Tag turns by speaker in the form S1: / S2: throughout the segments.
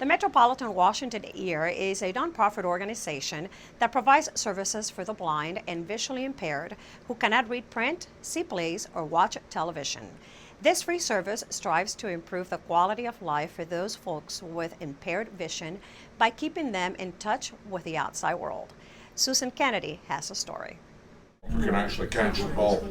S1: The Metropolitan Washington Ear is a nonprofit organization that provides services for the blind and visually impaired who cannot read print, see plays, or watch television. This free service strives to improve the quality of life for those folks with impaired vision by keeping them in touch with the outside world. Susan Kenedy has a story.
S2: We can actually catch the ball.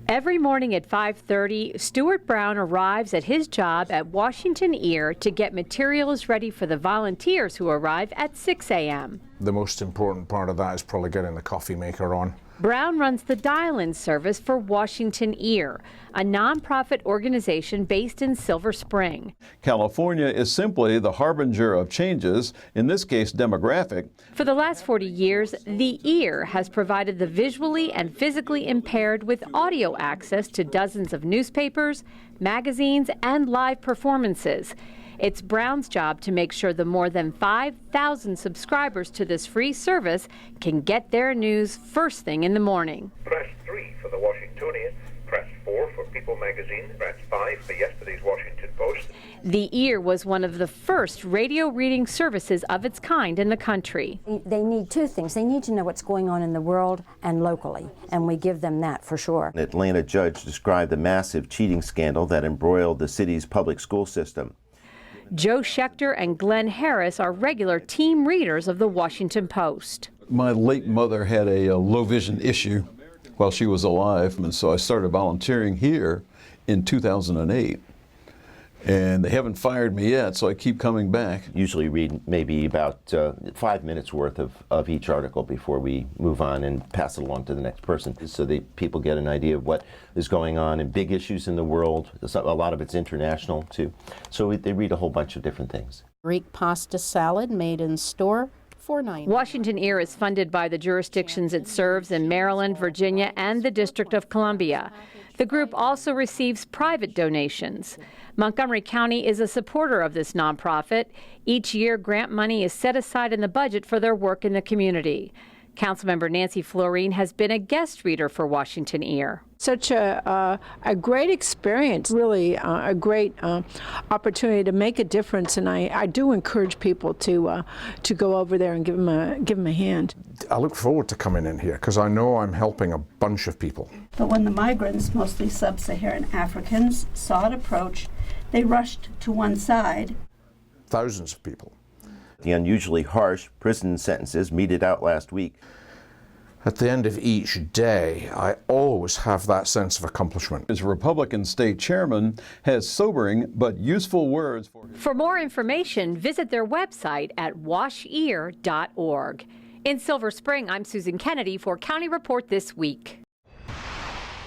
S3: Every morning at 5:30, Stuart Brown arrives at his job at Washington Ear to get materials ready for the volunteers who arrive at 6 a.m.
S4: The most important part of that is probably getting the coffee maker on.
S3: Brown runs the dial-in service for Washington Ear, a nonprofit organization based in Silver Spring.
S5: California is simply the harbinger of changes, in this case demographic.
S3: For the last 40 years, the Ear has provided the visually and physically impaired with audio access to dozens of newspapers, magazines, and live performances. It's Brown's job to make sure the more than 5,000 subscribers to this free service can get their news first thing in the morning.
S6: Press 3 for the Washingtonian, press 4 for People magazine, press 5 for yesterday's Washington Post.
S3: The Ear was one of the first radio reading services of its kind in the country.
S7: They need two things. They need to know what's going on in the world and locally, and we give them that for sure.
S8: An Atlanta judge described the massive cheating scandal that embroiled the city's public school system.
S3: Joe Schechter and Glenn Harris are regular team readers of the Washington Post.
S5: My late mother had a low vision issue while she was alive, and so I started volunteering here in 2008. And they haven't fired me yet, so I keep coming back.
S8: Usually read maybe about 5 minutes worth of each article before we move on and pass it along to the next person, so that people get an idea of what is going on and big issues in the world. A lot of it's international too. So they read a whole bunch of different things.
S9: Greek pasta salad made in store. $4.90.
S3: Washington Ear is funded by the jurisdictions it serves in Maryland, Virginia, and the District of Columbia. The group also receives private donations. Montgomery County is a supporter of this nonprofit. Each year, grant money is set aside in the budget for their work in the community. Councilmember Nancy Florine has been a guest reader for Washington Ear.
S10: Such a great experience, really a great opportunity to make a difference, and I do encourage people to go over there and give them a hand.
S4: I look forward to coming in here because I know I'm helping a bunch of people.
S11: But when the migrants, mostly sub-Saharan Africans, saw it approach, they rushed to one side.
S4: Thousands of people.
S8: The unusually harsh prison sentences meted out last week.
S4: At the end of each day, I always have that sense of accomplishment.
S5: His Republican state chairman has sobering but useful words for him.
S3: For more information, visit their website at washear.org. In Silver Spring, I'm Susan Kenedy for County Report This Week.